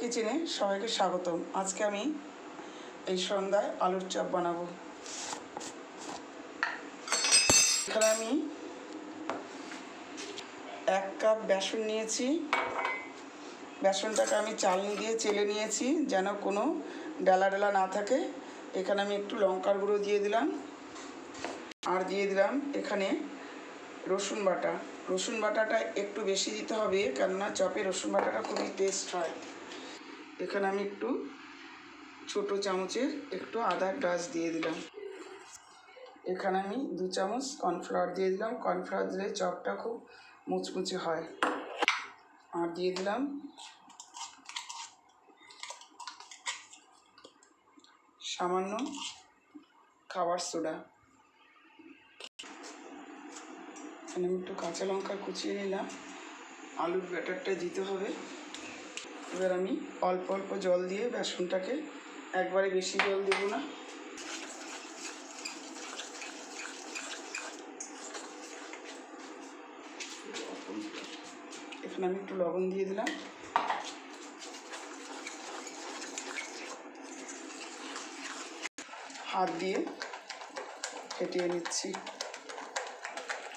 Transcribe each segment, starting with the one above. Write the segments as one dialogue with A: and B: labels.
A: কিচেনে সবাইকে স্বাগতম। আজকে আমি এই সন্ধ্যায় আলুর চপ বানাবো। এখানে আমি 1 কাপ বেসন নিয়েছি। বেসনটাকে আমি চালনি দিয়ে চেলে নিয়েছি যেন কোনো ডালা ডালা না থাকে। এখানে আমি একটু লঙ্কার গুঁড়ো দিয়ে দিলাম, আর দিয়ে দিলাম এখানে রসুন বাটা। রসুন বাটাটা একটু বেশি দিতে হবে, কেননা চপে রসুন বাটাটা খুবই টেস্ট হয়। এখানে আমি একটু ছোটো চামচের একটু আদার ডাস্ট দিয়ে দিলাম। এখানে আমি 2 চামচ কর্নফ্লাওয়ার দিয়ে দিলাম। কর্নফ্লাওয়ার দিলে চপটা খুব মুচমুচে হয়। আর দিয়ে দিলাম সামান্য খাবার সোডা। এখানে আমি একটু কাঁচা লঙ্কা কুচিয়ে নিলাম। আলুর ব্যাটারটা দিতে হবে। এবার আমি অল্প অল্প জল দিয়ে বেসনটাকে, একবারে বেশি জল দেবো না, এখানে আমি একটু লবণ দিয়ে দিলাম। হাত দিয়ে ফেটিয়ে নিচ্ছি।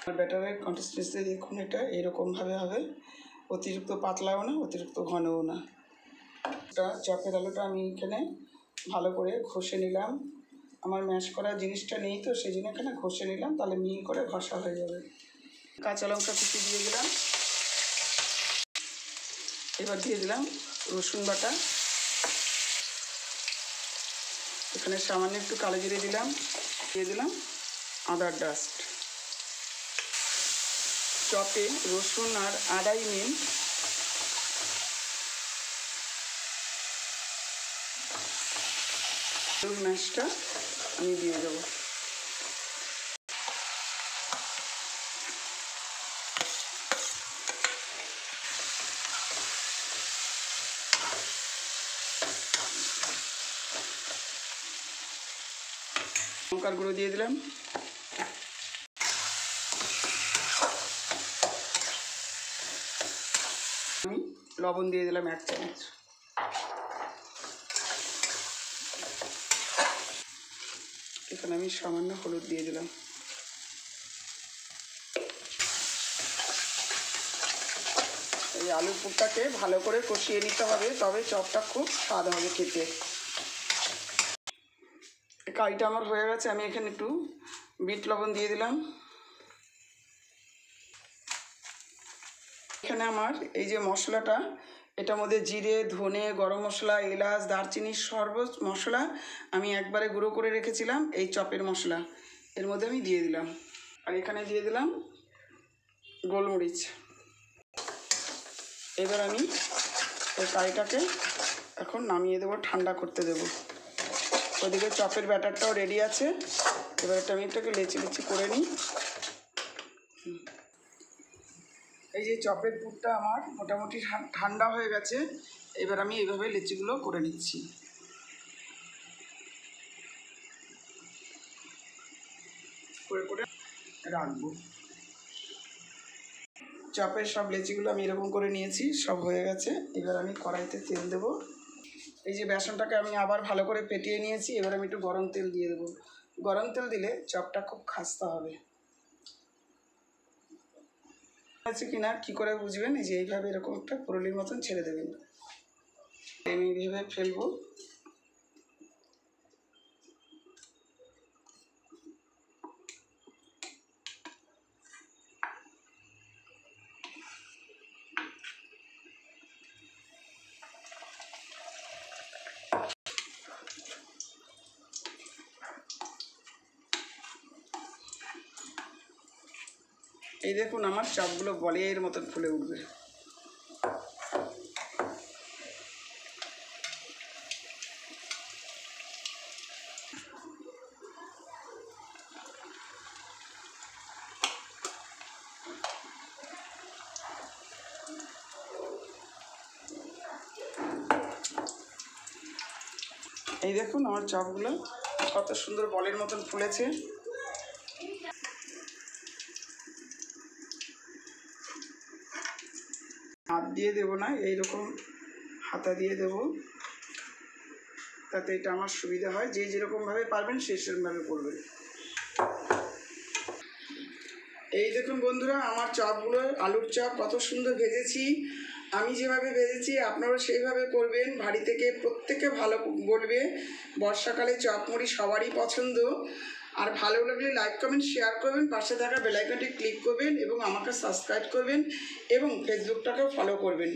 A: আর ব্যাটারের কনসিস্টেন্সি দেখুন, এটা এরকমভাবে হবে, অতিরিক্ত পাতলাও না অতিরিক্ত ঘনও না। চপের আলুটা আমি এখানে ভালো করে ঘষে নিলাম। আমার ম্যাশ করা জিনিসটা নেই তো, সেই জন্য এখানে ঘষে নিলাম, তাহলে মিহি করে ঘষা হয়ে যাবে। কাঁচা লঙ্কা কুচি দিয়ে দিলাম। এবার দিয়ে দিলাম রসুন বাটা। এখানে সামান্য একটু কালো জিরে দিলাম। দিয়ে দিলাম আদার ডাস্ট। চপে রসুন আর আদাই মেন। আলুর ম্যাশটা আমি দিয়ে দেবো। লঙ্কার গুঁড়ো দিয়ে দিলাম। আমি লবণ দিয়ে দিলাম 1 চামচ। এখানে আমি সামান্য হলুদ দিয়ে দিলাম। এই আলুর পুরটাকে ভালো করে কষিয়ে নিতে হবে, তবে চপটা খুব স্বাদ হবে খেতে। কারিটা আমার হয়ে গেছে। আমি এখানে একটু বিট লবণ দিয়ে দিলাম। এখানে আমার এই যে মশলাটা, এটার মধ্যে জিরে, ধনে, গরম মশলা, এলাচ, দারচিনি সর্ব মশলা আমি একবারে গুঁড়ো করে রেখেছিলাম। এই চপের মশলা এর মধ্যে আমি দিয়ে দিলাম। আর এখানে দিয়ে দিলাম গোলমরিচ। এবার আমি এই কারিটাকে এখন নামিয়ে দেবো, ঠান্ডা করতে দেবো। ওদিকে চপের ব্যাটারটাও রেডি আছে। এবার এটা আমি এটাকে লেচি লেচি করে নিই। এই যে চপের পুরটা আমার মোটামুটি ঠান্ডা হয়ে গেছে। এবার আমি এইভাবে লেচিগুলো করে নিচ্ছি। করে করে রাখবো। চপের সব লেচিগুলো আমি এরকম করে নিয়েছি, সব হয়ে গেছে। এবার আমি কড়াইতে তেল দেবো। এই যে বেসনটাকে আমি আবার ভালো করে ফেটিয়ে নিয়েছি। এবার আমি একটু গরম তেল দিয়ে দেবো। গরম তেল দিলে চপটা খুব খাস্তা হবে। আছে কি না কী করে বুঝবেন? এই যে এইভাবে এরকম একটা পুরুলির মতন ছেড়ে দেবেন। আমি এইভাবে ফেলবো। এই দেখুন আমার চপগুলো বলের মতন ফুলে উঠবে। এই দেখুন আমার চপগুলো কত সুন্দর বলের মতন ফুলেছে। হাত দিয়ে দেবো না, এইরকম হাতা দিয়ে দেবো, তাতে এটা আমার সুবিধা হয়। যে যেরকমভাবে পারবেন সেই সেরকমভাবে করবেন। এই দেখুন বন্ধুরা, আমার চপগুলো, আলুর চপ কত সুন্দর ভেজেছি। আমি যেভাবে ভেজেছি আপনারাও সেইভাবে করবেন। বাড়ি থেকে প্রত্যেকে ভালো বলবে। বর্ষাকালে চপ মুড়ি সবারই পছন্দ। আর ভালো লাগলে লাইক কমেন্ট শেয়ার করবেন, পাশে থাকা বেল আইকনটি ক্লিক করবেন এবং আমাকে সাবস্ক্রাইব করবেন এবং ফেসবুকটাকেও ফলো করবেন।